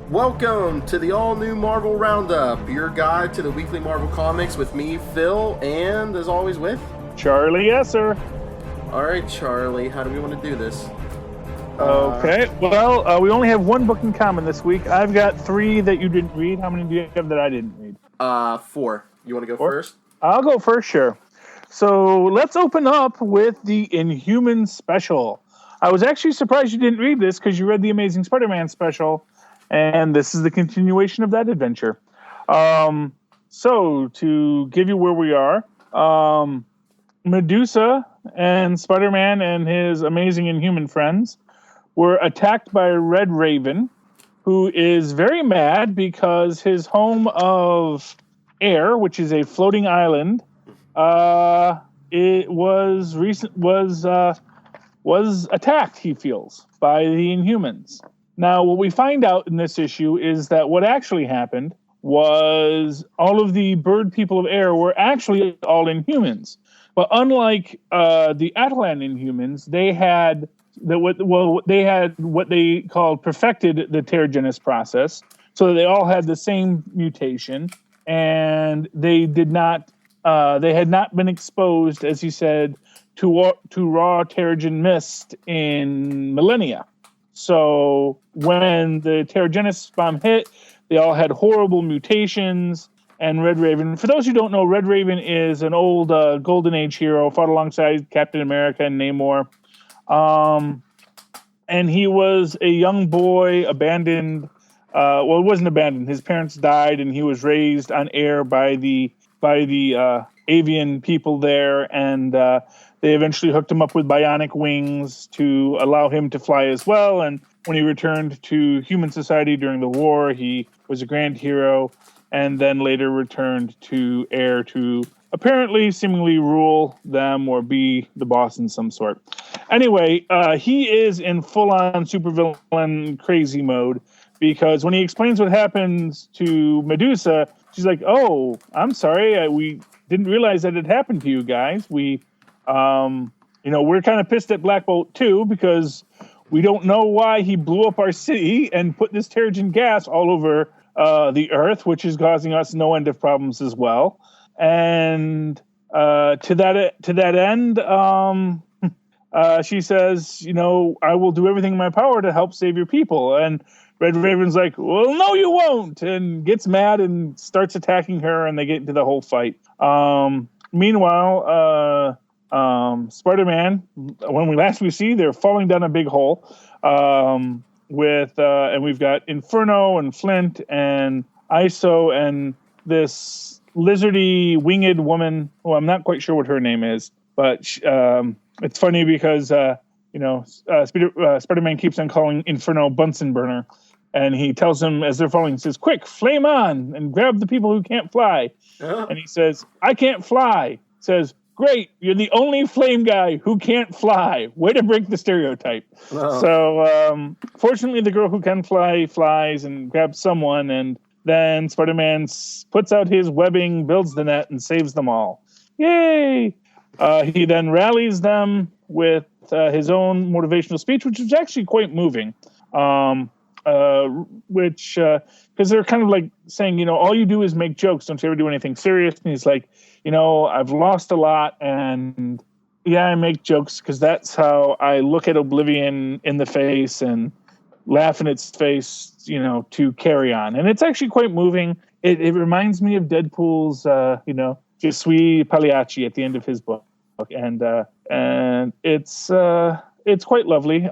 Welcome to the All New Marvel Roundup, your guide to the weekly Marvel comics with me, Phil, and as always with Charlie. Yes, sir. All right, Charlie, how do we want to do this? Okay. Well, we only have one book in common this week. I've got 3 that you didn't read. How many do you have that I didn't read? 4. You want to go 4? first? I'll go first, sure. So let's open up with the Inhuman Special. I was actually surprised you didn't read this because you read the Amazing Spider-Man Special, and this is the continuation of that adventure. So to give you where we are, Medusa and Spider-Man and his amazing Inhuman friends were attacked by Red Raven, who is very mad because his home of Air, which is a floating island, it was attacked, he feels, by the Inhumans. Now, what we find out in this issue is that what actually happened was all of the bird people of Air were actually all Inhumans. But unlike the Atlan Inhumans, they had what they called perfected the Terrigenous process, so that they all had the same mutation, and they had not been exposed, as he said, to raw Terrigen mist in millennia. So when the Terrigenous bomb hit, they all had horrible mutations. And Red Raven, for those who don't know, Red Raven is an old Golden Age hero, fought alongside Captain America and Namor. And he was a young boy, abandoned. Well, it wasn't abandoned. His parents died, and he was raised on Air by the avian people there. And they eventually hooked him up with bionic wings to allow him to fly as well. And when he returned to human society during the war, he was a grand hero, and then later returned to Air to apparently seemingly rule them or be the boss in some sort. Anyway, he is in full-on supervillain crazy mode, because when he explains what happens to Medusa, she's like, "Oh, I'm sorry, we didn't realize that it happened to you guys. We're kind of pissed at Black Bolt too, because we don't know why he blew up our city and put this Terrigen gas all over the Earth, which is causing us no end of problems as well." And to that end, she says, "I will do everything in my power to help save your people." And Red Raven's like, "Well, no, you won't," and gets mad and starts attacking her, and they get into the whole fight. Meanwhile, Spider-Man, when we see, they're falling down a big hole. And we've got Inferno and Flint and ISO and this lizardy winged woman. Well, I'm not quite sure what her name is, but it's funny because Spider-Man keeps on calling Inferno Bunsen burner, and he tells him as they're falling, he says, "Quick, flame on and grab the people who can't fly." Uh-huh. And he says, "I can't fly." He says, "Great, you're the only flame guy who can't fly. Way to break the stereotype." Oh. So, fortunately, the girl who can fly flies and grabs someone, and then Spider-Man puts out his webbing, builds the net, and saves them all. Yay! He then rallies them with his own motivational speech, which is actually quite moving. Because they're kind of like saying, all you do is make jokes. Don't you ever do anything serious? And he's like, I've lost a lot, and yeah, I make jokes because that's how I look at Oblivion in the face and laugh in its face, to carry on. And it's actually quite moving. It reminds me of Deadpool's, Je suis Pagliacci at the end of his book. And it's quite lovely.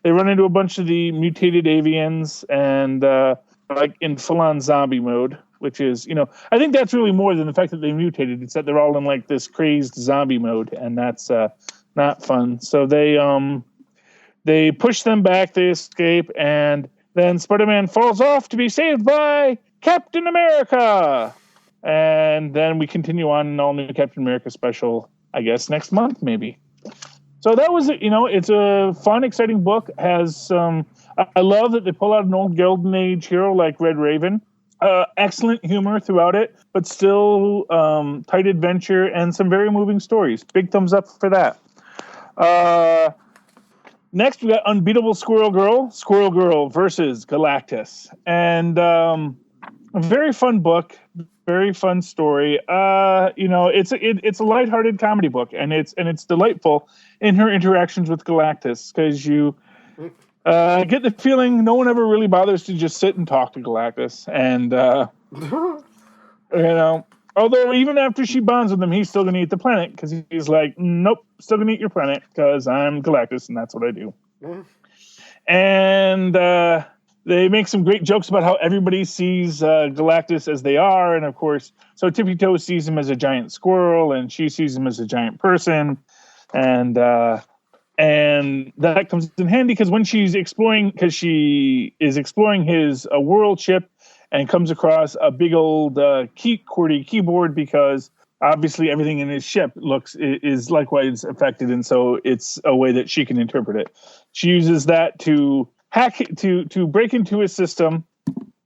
They run into a bunch of the mutated avians and like in full-on zombie mode, which is, I think that's really more than the fact that they mutated. It's that they're all in like this crazed zombie mode, and that's not fun. So they push them back, they escape, and then Spider-Man falls off to be saved by Captain America. And then we continue on an all-new Captain America special, I guess, next month, maybe. So that was, it's a fun, exciting book. I love that they pull out an old Golden Age hero like Red Raven. Excellent humor throughout it, but still tight adventure and some very moving stories. Big thumbs up for that. Next, we got Unbeatable Squirrel Girl versus Galactus, and a very fun book, very fun story. It's a lighthearted comedy book, and it's delightful in her interactions with Galactus because you get the feeling no one ever really bothers to just sit and talk to Galactus, and although even after she bonds with him, he's still going to eat the planet because he's like, nope, still going to eat your planet because I'm Galactus and that's what I do. And they make some great jokes about how everybody sees Galactus as they are. And of course, so Tippy Toe sees him as a giant squirrel and she sees him as a giant person. And that comes in handy because when she is exploring his world ship, and comes across a big old QWERTY keyboard because obviously everything in his ship is likewise affected, and so it's a way that she can interpret it. She uses that to to break into his system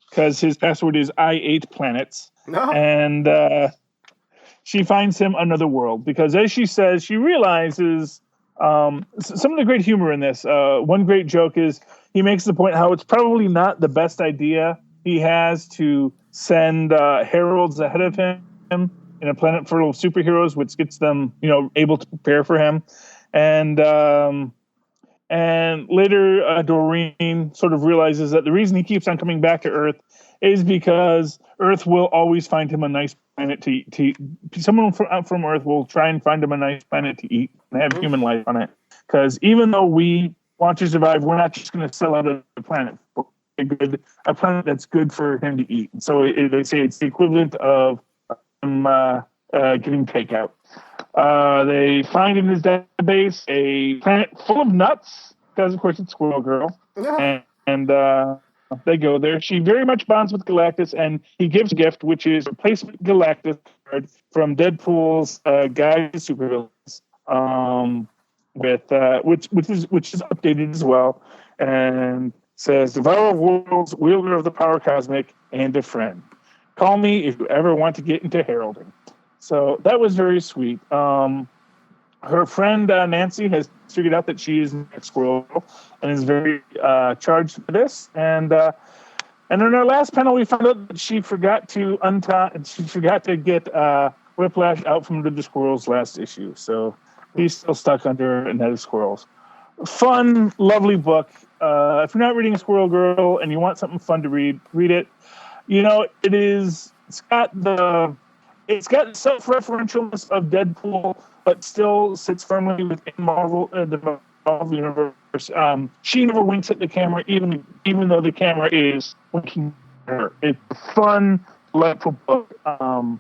because his password is I ate planets, and she finds him another world because, as she says, she realizes some of the great humor in this. One great joke is he makes the point how it's probably not the best idea he has to send heralds ahead of him in a planet full of superheroes, which gets them, able to prepare for him. And later, Doreen sort of realizes that the reason he keeps on coming back to Earth is because Earth will always find him a nice planet to eat. Someone from Earth will try and find him a nice planet to eat and have human life on it. Because even though we want to survive, we're not just going to sell out of the planet for a planet that's good for him to eat. So they say it's the equivalent of getting takeout. They find in his database a planet full of nuts, because of course it's Squirrel Girl, and they go there. She very much bonds with Galactus, and he gives a gift, which is a replacement Galactus card from Deadpool's Guide to Supervillains, which is updated as well, and says, "Devourer of worlds, wielder of the power cosmic, and a friend. Call me if you ever want to get into heralding." So that was very sweet. Her friend Nancy has figured out that she is the next Squirrel and is very charged for this. And in our last panel, we found out that she forgot to get Whiplash out from under the Squirrel's last issue. So he's still stuck under a net of squirrels. Fun, lovely book. If you're not reading a Squirrel Girl and you want something fun to read it. It's got the self-referentialness of Deadpool, but still sits firmly within the Marvel universe. She never winks at the camera, even though the camera is winking at her. It's a fun, delightful book. Howard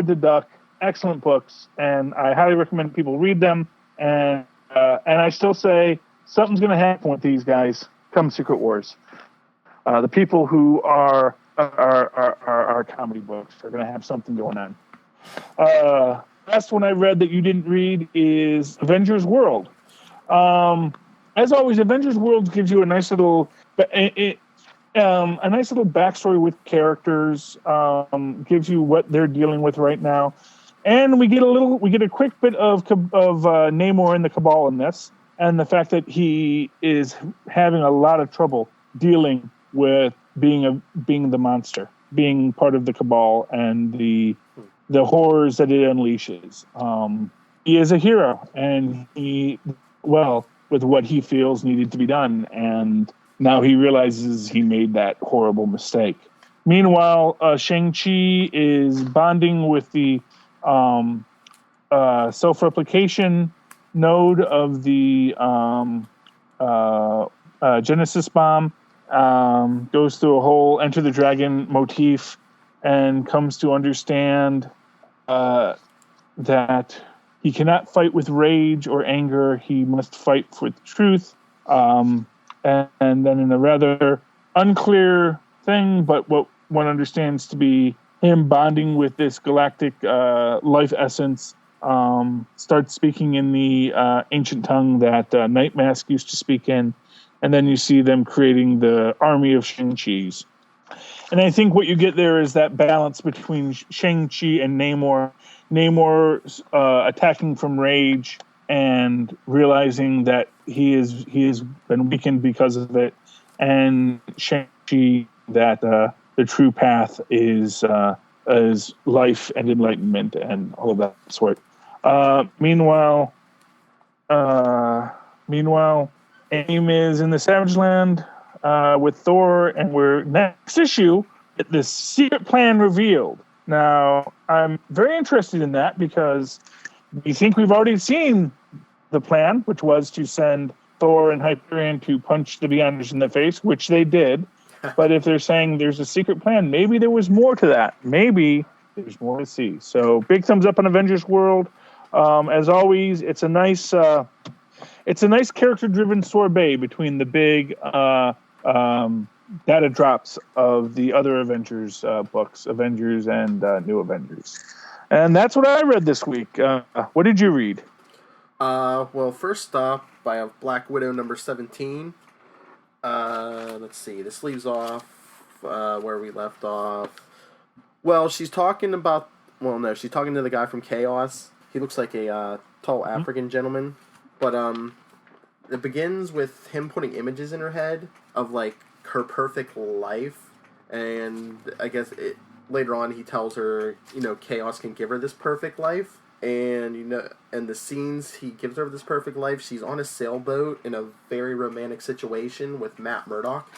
the Duck, excellent books, and I highly recommend people read them. And I still say something's going to happen with these guys come Secret Wars. The people who are comedy books are going to have something going on. Last one I read that you didn't read is Avengers World. As always, Avengers World gives you a nice little backstory with characters. Gives you what they're dealing with right now. And we get a quick bit of Namor and the Cabal in this, and the fact that he is having a lot of trouble dealing with being the monster, being part of the Cabal, and the horrors that it unleashes. He is a hero, and with what he feels needed to be done, and now he realizes he made that horrible mistake. Meanwhile, Shang-Chi is bonding with the self-replication node of the Genesis bomb, goes through a whole Enter the Dragon motif and comes to understand that he cannot fight with rage or anger. He must fight with truth. And then in a rather unclear thing, but what one understands to be him bonding with this galactic life essence, starts speaking in the ancient tongue that Night Mask used to speak in, and then you see them creating the army of Shang-Chis. And I think what you get there is that balance between Shang-Chi and Namor. Namor attacking from rage, and realizing that he has been weakened because of it, and Shang-Chi that the true path is life and enlightenment and all of that sort. Meanwhile, AIM is in the Savage Land with Thor, and we're next issue. The secret plan revealed. Now, I'm very interested in that because we think we've already seen the plan, which was to send Thor and Hyperion to punch the Beyonders in the face, which they did. But if they're saying there's a secret plan, maybe there was more to that. Maybe there's more to see. So big thumbs up on Avengers World. As always, it's a nice character-driven sorbet between the big data drops of the other Avengers books, Avengers and New Avengers. And that's what I read this week. What did you read? Well, first off, by Black Widow number 17. Let's see. This leaves off where we left off. Well, she's talking to the guy from Chaos. He looks like a tall African gentleman. But it begins with him putting images in her head of, like, her perfect life. And I guess later on he tells her, Chaos can give her this perfect life. And, and the scenes he gives her this perfect life, she's on a sailboat in a very romantic situation with Matt Murdock.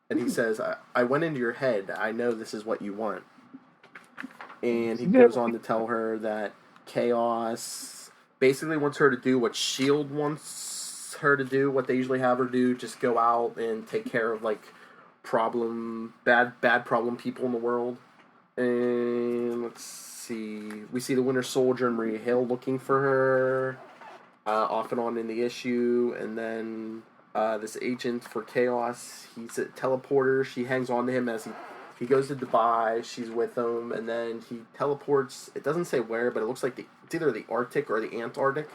And he says, I went into your head. I know this is what you want. And he goes on to tell her that Chaos basically wants her to do what S.H.I.E.L.D. wants her to do, what they usually have her do, just go out and take care of, like, bad problem people in the world. And let's see, we see the Winter Soldier and Maria Hill looking for her off and on in the issue, and then this agent for Chaos, he's a teleporter. She hangs on to him as he goes to Dubai. She's with him, and then he teleports. It doesn't say where, but it looks like it's either the Arctic or the Antarctic.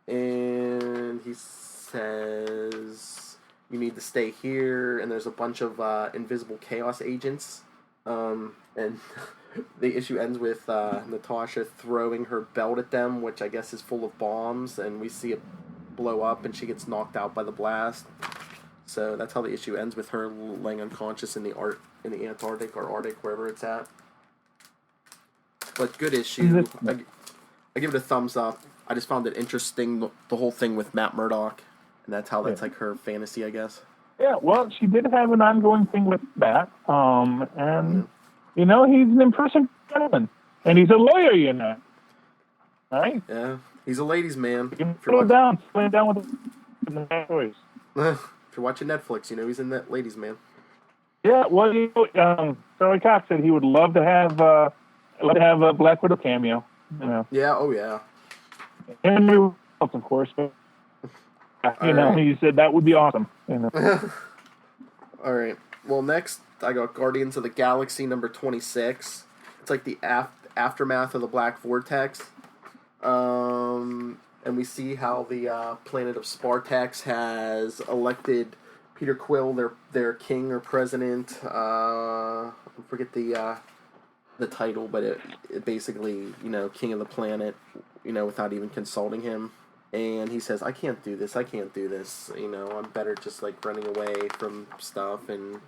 And he says, you need to stay here, and there's a bunch of invisible Chaos agents. And the issue ends with Natasha throwing her belt at them, which I guess is full of bombs, and we see it blow up, and she gets knocked out by the blast. So that's how the issue ends, with her laying unconscious in the Antarctic or Arctic, wherever it's at. But good issue. I give it a thumbs up. I just found it interesting, the whole thing with Matt Murdock, and that's like her fantasy, I guess. Yeah, well, she did have an ongoing thing with Matt, and he's an impressive gentleman, and he's a lawyer, right? Yeah, he's a ladies' man. Slow down with the toys. If you're watching Netflix, he's in that ladies' man. Yeah, well, Charlie Cox said he would love to have a Black Widow cameo. Yeah. Oh yeah. And of course, but he said that would be awesome. All right. Well, next I got Guardians of the Galaxy number 26. It's like the aftermath of the Black Vortex. And we see how the planet of Spartax has elected Peter Quill their king or president. I forget the title, but it basically, king of the planet, without even consulting him. And he says, I can't do this. I'm better just, like, running away from stuff. And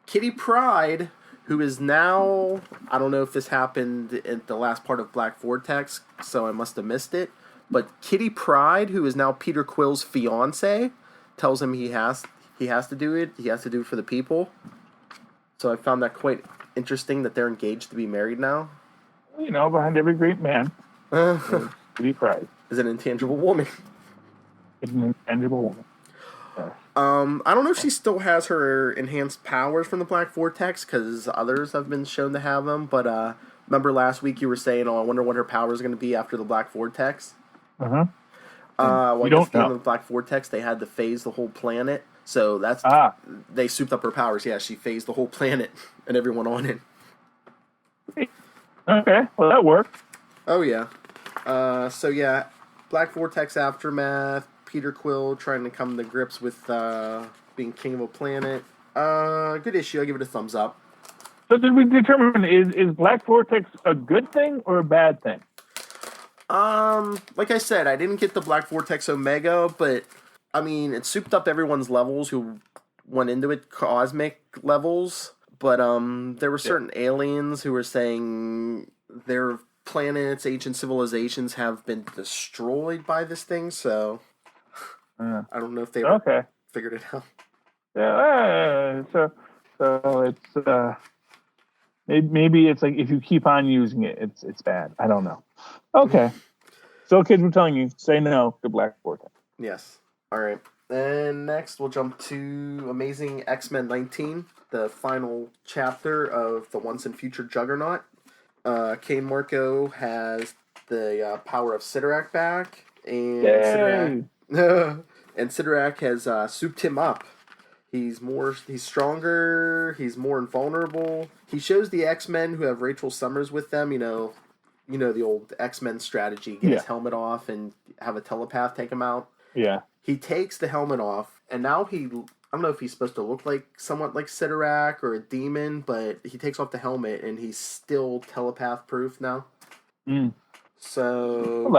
Kitty Pryde, who is now, I don't know if this happened in the last part of Black Vortex, so I must have missed it, but Kitty Pryde, who is now Peter Quill's fiance, tells him he has to do it. He has to do it for the people. So I found that quite interesting that they're engaged to be married now. Behind every great man, Kitty Pryde is an intangible woman. It's an intangible woman. I don't know if she still has her enhanced powers from the Black Vortex, because others have been shown to have them, but remember last week you were saying, I wonder what her powers are going to be after the Black Vortex? Uh-huh. Well, I guess at the end of the Black Vortex, they had to phase the whole planet, so that's they souped up her powers. Yeah, she phased the whole planet and everyone on it. Okay, well, that worked. Oh, yeah. So, yeah, Black Vortex Aftermath, Peter Quill trying to come to grips with being king of a planet. Good issue. I'll give it a thumbs up. So did we determine, is Black Vortex a good thing or a bad thing? Like I said, I didn't get the Black Vortex Omega, but I mean, it souped up everyone's levels who went into it, cosmic levels. But there were certain aliens who were saying their planets, ancient civilizations have been destroyed by this thing. So I don't know if they ever figured it out. Yeah, so it's maybe it's like if you keep on using it, it's bad. I don't know. Okay, so kids, we're telling you, say no to Black Vortex. Yes. All right. And next, we'll jump to Amazing X-Men 19, the final chapter of the Once and Future Juggernaut. Kane Marco has the power of Sidorak back, and Sidorak has souped him up. He's stronger, he's more invulnerable. He shows the X-Men who have Rachel Summers with them, you know the old X-Men strategy, get his helmet off and have a telepath take him out. Yeah. He takes the helmet off, and now I don't know if he's supposed to look like somewhat like Sidorak or a demon, but he takes off the helmet, and he's still telepath-proof now. So,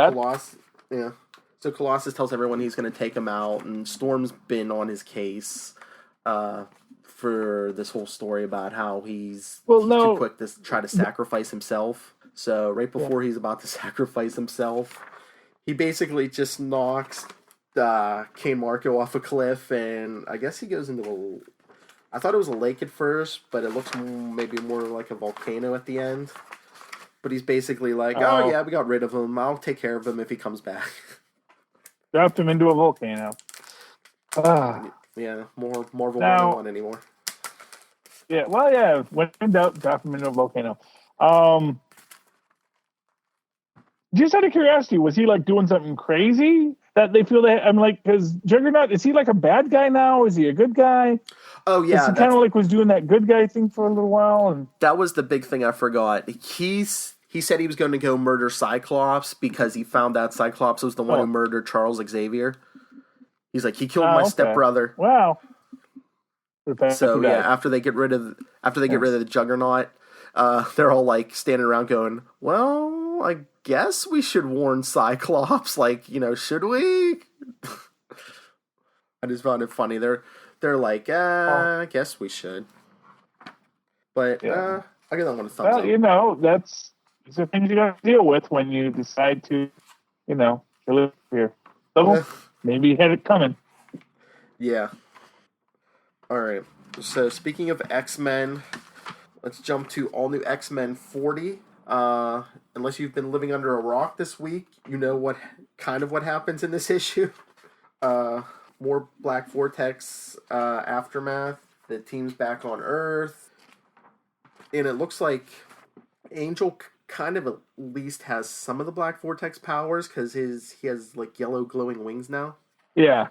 So Colossus tells everyone he's going to take him out, and Storm's been on his case for this whole story about how he's too quick to try to sacrifice himself. So right before he's about to sacrifice himself, he basically just knocks Kane Marco off a cliff, and I guess he goes into I thought it was a lake at first, but it looks maybe more like a volcano at the end. But he's basically like, oh yeah, we got rid of him. I'll take care of him if he comes back. Dropped him into a volcano. Yeah, more Marvel 101 anymore. Yeah, well, yeah. When in doubt, drop him into a volcano. Just out of curiosity, was he like doing something crazy that they feel that I'm like, because Juggernaut, is he like a bad guy now? Is he a good guy? Oh yeah, he kind of like was doing that good guy thing for a little while, and that was the big thing I forgot. He said he was going to go murder Cyclops because he found out Cyclops was the one who murdered Charles Xavier. He's like, he killed my stepbrother. Wow. So yeah, after they get rid of the Juggernaut, they're all like standing around going, well, I guess we should warn Cyclops. Like, should we? I just found it funny. They're like, I guess we should. But I guess I'm gonna thumbs up. These are things you got to deal with when you decide to, live here. So maybe you had it coming. Yeah. All right. So speaking of X-Men, let's jump to All New X-Men 40. Unless you've been living under a rock this week, you know what happens in this issue. More Black Vortex aftermath. The team's back on Earth, and it looks like Angel kind of at least has some of the Black Vortex powers because he has like yellow glowing wings now. Yeah.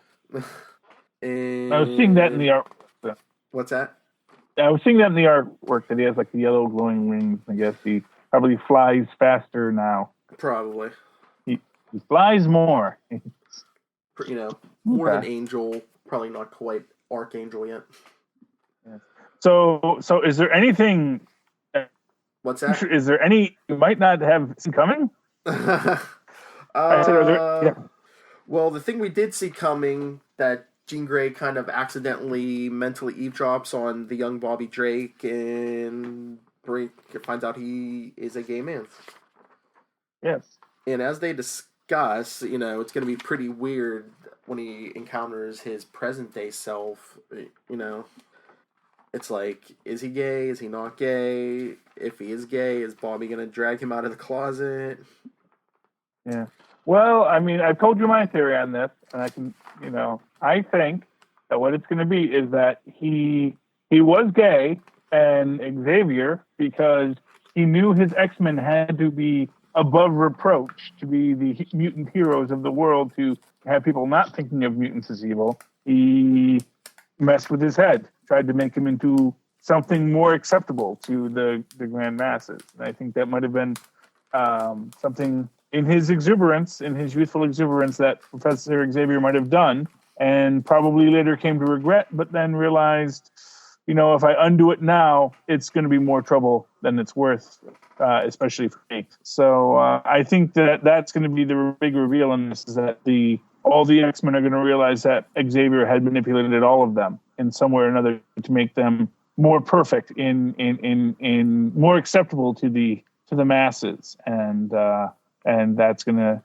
And I was seeing that in the art. What's that? I was seeing that in the artwork that he has like the yellow glowing wings. I guess he probably flies faster now. Probably. He flies more. More than Angel. Probably not quite Archangel yet. Yeah. So is there anything? What's that? Is there any you might not have seen coming? Well, the thing we did see coming that Jean Grey kind of accidentally mentally eavesdrops on the young Bobby Drake and finds out he is a gay man. Yes. And as they discuss, it's going to be pretty weird when he encounters his present day self. It's like, is he gay? Is he not gay? If he is gay, is Bobby going to drag him out of the closet? Yeah. Well, I mean, I've told you my theory on this, and I can, I think that what it's going to be is that he was gay and Xavier because he knew his X-Men had to be above reproach to be the mutant heroes of the world, to have people not thinking of mutants as evil. He messed with his head, tried to make him into something more acceptable to the grand masses. And I think that might have been something in his exuberance, in his youthful exuberance, that Professor Xavier might have done, and probably later came to regret, but then realized if I undo it now, it's going to be more trouble than it's worth, especially for me. So I think that's going to be the big reveal in this, is that all the X-Men are going to realize that Xavier had manipulated all of them in some way or another to make them more perfect in more acceptable to the masses, and that's going to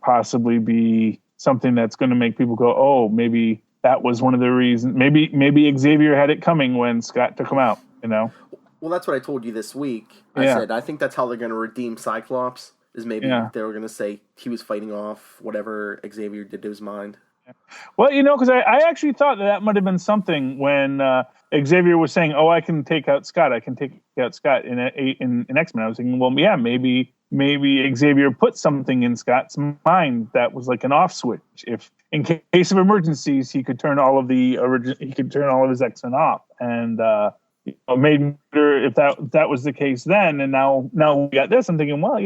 possibly be something that's going to make people go, oh, maybe that was one of the reasons. Maybe Xavier had it coming when Scott took him out. Well, that's what I told you this week. I said I think that's how they're going to redeem Cyclops. Is maybe they were going to say he was fighting off whatever Xavier did to his mind. Well, because I actually thought that might have been something when Xavier was saying, "Oh, I can take out Scott. I can take out Scott in X-Men." I was thinking, well, yeah, maybe Xavier put something in Scott's mind that was like an off switch. If in case of emergencies, he could turn all of his X-Men off, and made sure if that was the case then. And now we got this. I'm thinking, well,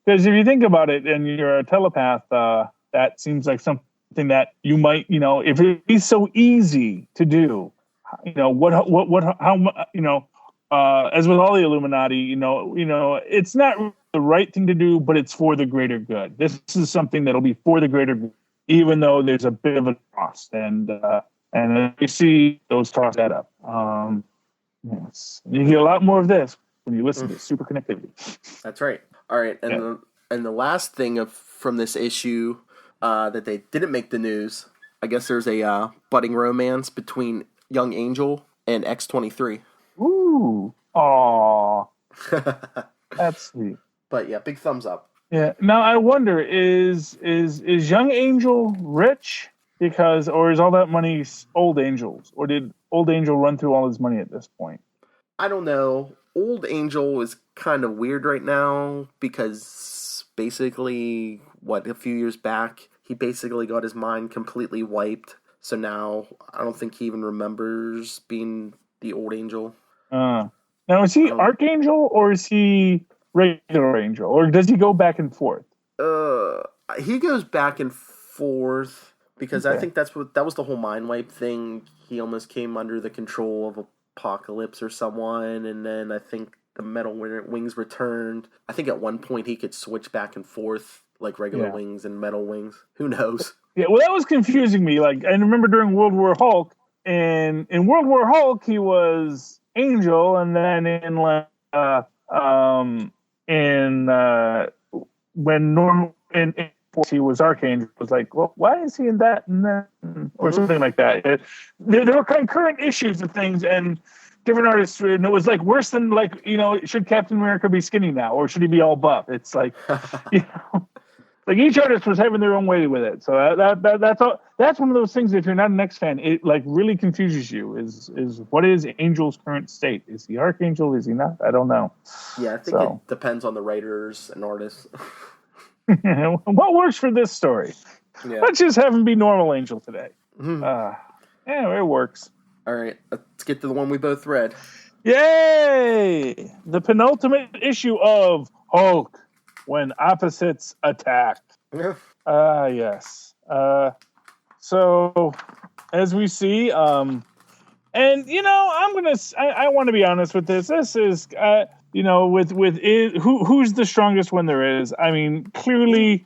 because if you think about it, and you're a telepath, that seems like something that you might, if it's so easy to do, as with all the Illuminati, it's not the right thing to do, but it's for the greater good. This is something that'll be for the greater good, even though there's a bit of a cost, and you see those toss that up. Yes, you get a lot more of this when you listen to Super Connectivity. That's right. All right, and the last thing from this issue that they didn't make the news, I guess there's a budding romance between Young Angel and X-23. Ooh, aw, that's sweet. But yeah, big thumbs up. Yeah. Now I wonder, is Young Angel rich or is all that money Old Angel's, or did Old Angel run through all his money at this point? I don't know. Old Angel is kind of weird right now because basically, a few years back, he basically got his mind completely wiped. So now I don't think he even remembers being the Old Angel. Now, is he Archangel or is he regular Angel? Or does he go back and forth? He goes back and forth because I think that was the whole mind wipe thing. He almost came under the control of Apocalypse or someone, and then I think the metal wings returned. I think at one point he could switch back and forth, like regular wings and metal wings. Who knows? Yeah, well, that was confusing me. Like, I remember during World War Hulk, and in World War Hulk he was Angel, and then when Norm in he was Archangel. It was like, well, why is he in that and then, or something like that? There were concurrent issues of things, and different artists, and it was like worse than should Captain America be skinny now, or should he be all buff? It's like, like each artist was having their own way with it. So that's all. That's one of those things. If you're not an X fan, it like really confuses you. Is what is Angel's current state? Is he Archangel? Is he not? I don't know. Yeah, I think it depends on the writers and artists. What works for this story? Yeah. Let's just have him be normal Angel today. Yeah, it works. All right, let's get to the one we both read. Yay! The penultimate issue of Hulk, When Opposites Attack. Yes. So, as we see, and I want to be honest with this. This is, who's the strongest when there is. I mean, clearly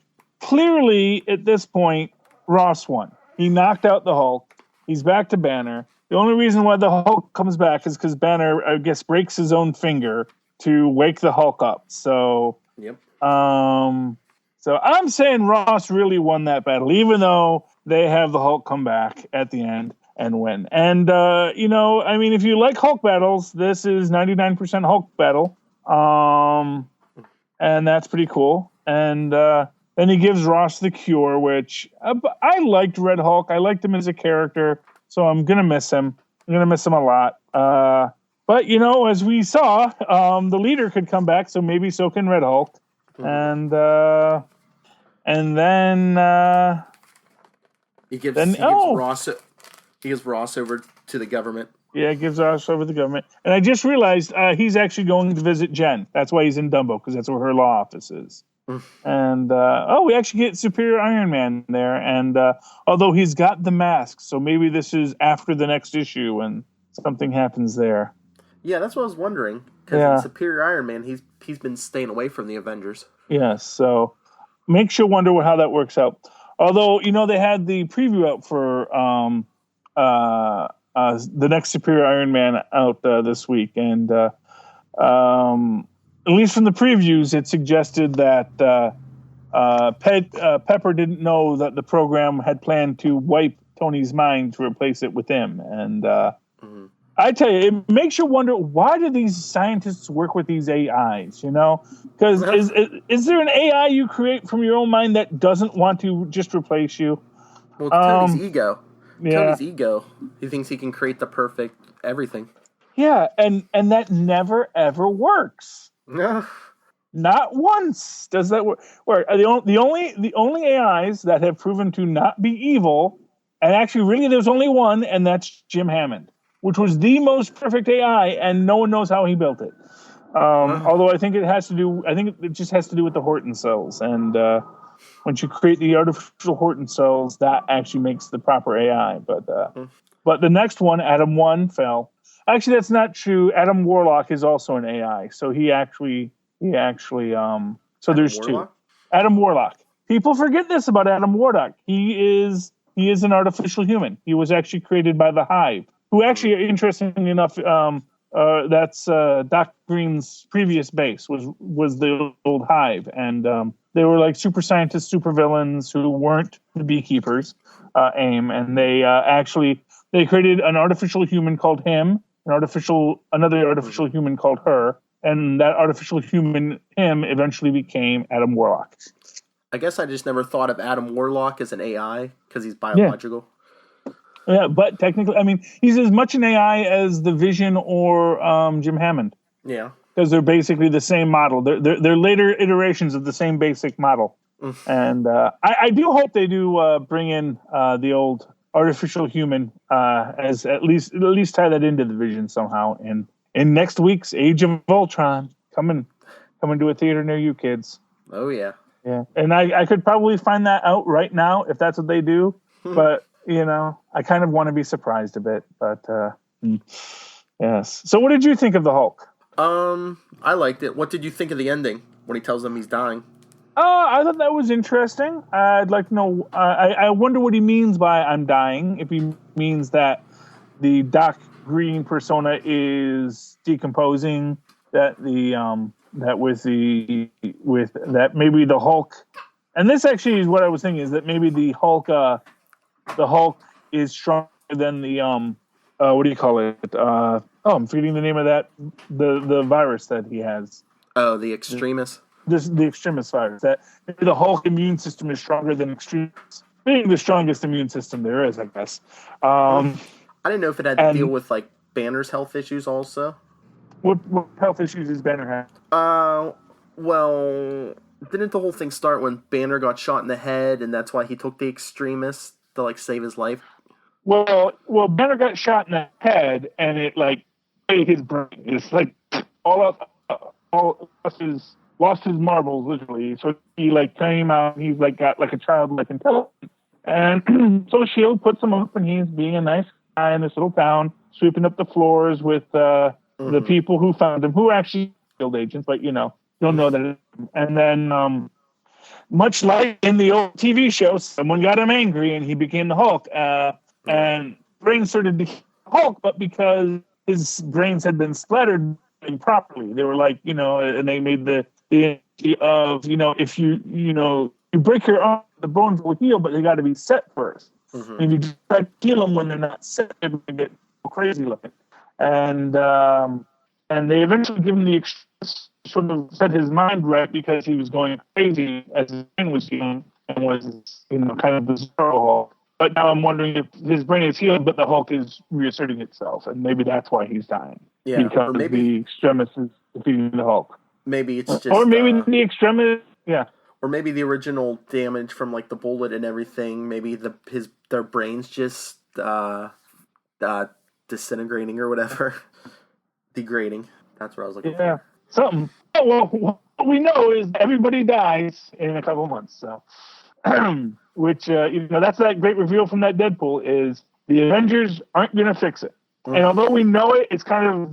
at this point, Ross won. He knocked out the Hulk. He's back to Banner. The only reason why the Hulk comes back is because Banner, I guess, breaks his own finger to wake the Hulk up. So, yep. So I'm saying Ross really won that battle, even though they have the Hulk come back at the end and win. And, if you like Hulk battles, this is 99% Hulk battle. And that's pretty cool. And then he gives Ross the cure, which I liked Red Hulk. I liked him as a character, so I'm going to miss him. I'm going to miss him a lot. But, as we saw, the leader could come back, so maybe so can Red Hulk. And then he gives Ross over to the government. Yeah, it gives Ross over to the government. And I just realized he's actually going to visit Jen. That's why he's in Dumbo, because that's where her law office is. And we actually get Superior Iron Man there. And although he's got the mask, so maybe this is after the next issue, and something happens there. Yeah, that's what I was wondering. Because in Yeah. Superior Iron Man, he's been staying away from the Avengers. Yes. So makes you wonder how that works out. Although they had the preview out for the next Superior Iron Man out this week, and at least from the previews, it suggested that Pepper didn't know that the program had planned to wipe Tony's mind to replace it with him, and I tell you, it makes you wonder, why do these scientists work with these AIs? Because is there an AI you create from your own mind that doesn't want to just replace you? Well, it's Tony's ego. Yeah. Tony's ego. He thinks he can create the perfect everything. Yeah, and that never ever works. Yeah. Not once does that work. The only AIs that have proven to not be evil, and actually, really, there's only one, and that's Jim Hammond, which was the most perfect AI, and no one knows how he built it. Although I think it just has to do with the Horton cells, and once you create the artificial Horton cells, that actually makes the proper AI. But the next one, Adam 1, fell. Actually, that's not true. Adam Warlock is also an AI, so he actually so Adam there's Warlock? two. Adam Warlock. People forget this about Adam Warlock. He is an artificial human. He was actually created by the Hive, who actually, interestingly enough, that's Doc Green's previous base was the old Hive, and they were like super scientists, super villains who weren't the beekeepers, AIM, and they created an artificial human called him, another artificial human called her, and that artificial human him eventually became Adam Warlock. I guess I just never thought of Adam Warlock as an AI because he's biological. Yeah, but technically, I mean, he's as much an AI as the Vision or Jim Hammond. Yeah, because they're basically the same model. They're later iterations of the same basic model. And I do hope they do bring in the old artificial human as at least tie that into the Vision somehow in next week's Age of Ultron coming to a theater near you kids. Oh yeah. Yeah, and I could probably find that out right now if that's what they do, but I kind of want to be surprised a bit. But yes. So, what did you think of the Hulk? I liked it. What did you think of the ending when he tells them he's dying? I thought that was interesting. I'd like to know. I wonder what he means by "I'm dying." If he means that the Doc Green persona is decomposing, that that maybe the Hulk, and this actually is what I was thinking, is that maybe the Hulk is stronger than the what do you call it? I'm forgetting the name of that, the virus that he has. Oh, the Extremis. The Extremis virus. That maybe the Hulk immune system is stronger than Extremis, being the strongest immune system there is, I guess. I didn't know if it had to deal with like Banner's health issues also. What health issues does Banner have? Well, didn't the whole thing start when Banner got shot in the head, and that's why he took the Extremis to like save his life? Well, Banner got shot in the head, and it like ate his brain. It's like all lost his marbles literally. So he like came out. He's like got like a childlike intelligence, and so Shield puts him up, and he's being a nice guy in this little town, sweeping up the floors with the people who found him, who are actually Shield agents, but don't know that. And then, much like in the old TV show, someone got him angry, and he became the Hulk. And brain started to Hulk, but because his brains had been splattered improperly, they were like, and they made the idea of, if you break your arm, the bones will heal, but they got to be set first. And you just try to heal them when they're not set, they're going to get crazy looking. And they eventually give him the sort of set his mind right, because he was going crazy as his brain was healing and was, kind of the Squirrel Hulk. But now I'm wondering if his brain is healed, but the Hulk is reasserting itself, and maybe that's why he's dying. Yeah, because or maybe the Extremis is defeating the Hulk. Maybe it's just, or maybe the Extremis, yeah. Or maybe the original damage from like the bullet and everything. Maybe their brains just disintegrating or whatever, degrading. That's what I was looking for. Something. Well, what we know is everybody dies in a couple months. So, which that's that great reveal from that Deadpool is the Avengers aren't going to fix it. And although we know it, it's kind of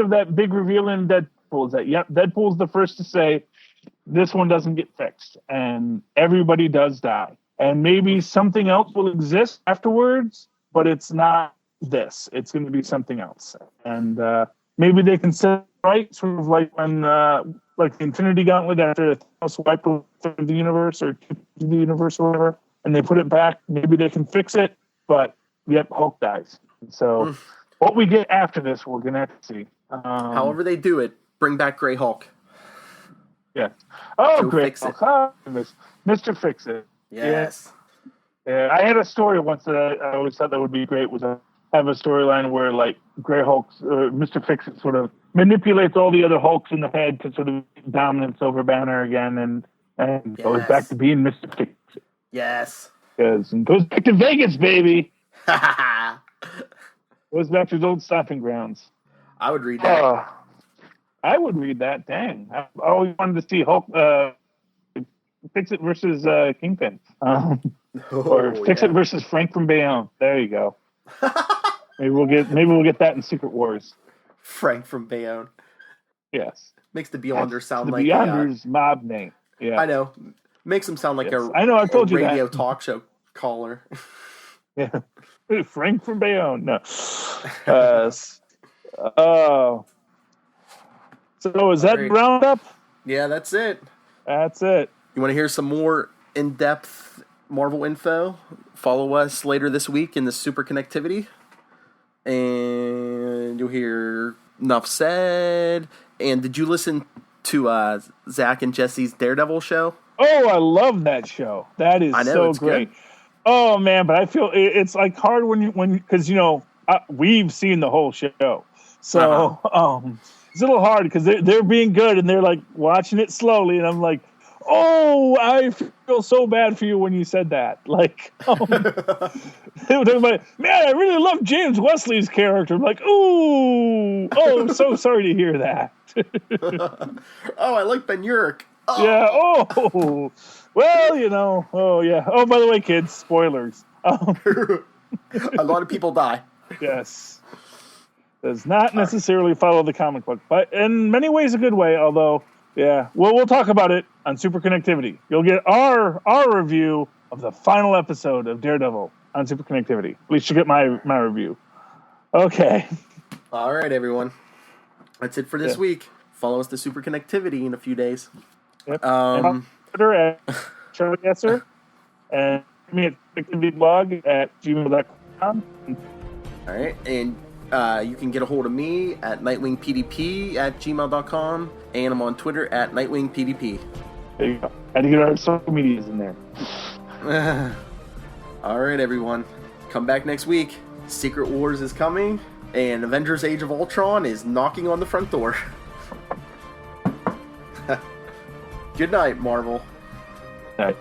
that big reveal in Deadpool is that, yep, Deadpool's the first to say this one doesn't get fixed, and everybody does die. And maybe something else will exist afterwards, but it's not this. It's going to be something else. And maybe they can set it right, sort of like when, like the Infinity Gauntlet after Thanos wiped the universe or the universe or whatever, and they put it back. Maybe they can fix it, but yep, Hulk dies. So what we get after this, we're going to have to see. However they do it, bring back Grey Hulk. Yeah. Oh, Joe great. Fix-It. Oh, Mr. Fix-It. Yes. Yeah. I had a story once that I always thought that would be great, was have a storyline where, like, Grey Hulk, Mr. Fix-It sort of manipulates all the other Hulks in the head to sort of dominance over Banner again and goes back to being Mr. Fix-It. Yes. And goes back to Vegas, baby. Goes back to his old stomping grounds. I would read that. I would read that. Dang. I always wanted to see Hulk Fix-It versus Kingpin. Or Fix-It versus Frank from Bayonne. There you go. Maybe we'll get that in Secret Wars. Frank from Bayonne. Yes. Makes the Beyonder sound the like Beyonder's mob name. Yeah. I know. Makes him sound like I know, I told you radio that. talk show caller. Yeah. Frank from Bayonne. No. Oh. So is that roundup? Yeah, that's it. That's it. You want to hear some more in-depth Marvel info? Follow us later this week in the Super Connectivity. And you'll hear Enough Said. And did you listen to Zach and Jesse's Daredevil show? Oh, I love that show. That is so great. Good. Oh, man, but I feel it's like hard because, we've seen the whole show. So it's a little hard because they're being good and they're like watching it slowly. And I'm like, oh, I feel so bad for you when you said that. Like, they're like, man, I really love James Wesley's character. I'm like, I'm so sorry to hear that. Oh, I like Ben Urich. Oh. Yeah. Oh, well, Oh, yeah. Oh, by the way, kids, spoilers. A lot of people die. Yes. Does not necessarily follow the comic book, but in many ways a good way, although, yeah. Well, we'll talk about it on Super Connectivity. You'll get our review of the final episode of Daredevil on Super Connectivity. At least you get my review. Okay. All right, everyone. That's it for this week. Follow us to Super Connectivity in a few days. Yep. And Twitter at Charlie Esser, and me at connectivityblog@gmail.com. All right, and you can get a hold of me at nightwingpdp@gmail.com, and I'm on Twitter at nightwingpdp. There you go. Had to get our social medias in there. All right, everyone. Come back next week. Secret Wars is coming, and Avengers Age of Ultron is knocking on the front door. Good night, Marvel. Night.